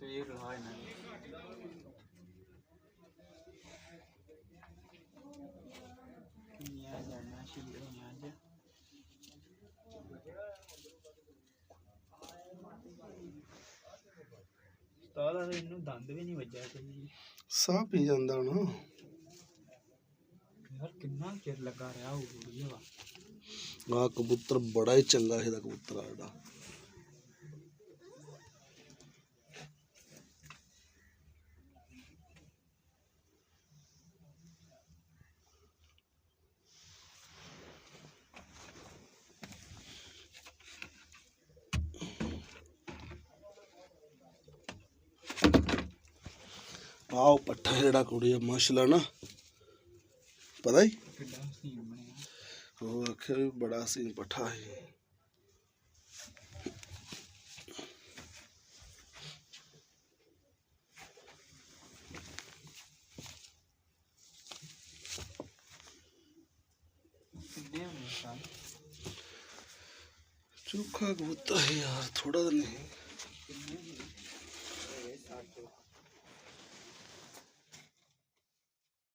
ਸਵੇਰ ਰਹਾ ਇਹਨਾਂ ਨੇ ਕਿੰਨੀਆਂ ਜਾਨਾਂ ਸ਼ਹੀਦ ਹੋਈਆਂ ਅੱਜ। ਤਾਲਾ ਇਹਨੂੰ ਦੰਦ ਵੀ ਨਹੀਂ ਵੱਜਿਆ ਕੋਈ। ਸਾਹ ਪੀ ਜਾਂਦਾ ਨਾ ਯਾਰ ਕਿੰਨਾ ਚਿਰ ਲੱਗਾ ਰਿਹਾ ਉਹ ਵਾ। ਆ ਕਬੂਤਰ ਬੜਾ ਹੀ ਚੰਗਾ ਇਹਦਾ ਕਬੂਤਰ ਆ ਜਿਹੜਾ। ਆਹ ਪੱਠਾ ਜਿਹੜਾ ਕੁੜੀ ਮਾਸ਼ਾਅੱਲਾ ਨਾ ਪਤਾ ਹੀ ਕਿੱਡਾ ਹਸੀਨ ਬਣਿਆ। ਉਹ ਆਖਿਆ ਵੀ ਬੜਾ ਹਸੀਨ ਪੱਠਾ ਹੈ। ਕਿੰਨੇ ਹੋਣੇ ਸਾਲ ਚੋਖਾ ਕਬੂਤਰ है यार, थोड़ा तो नहीं।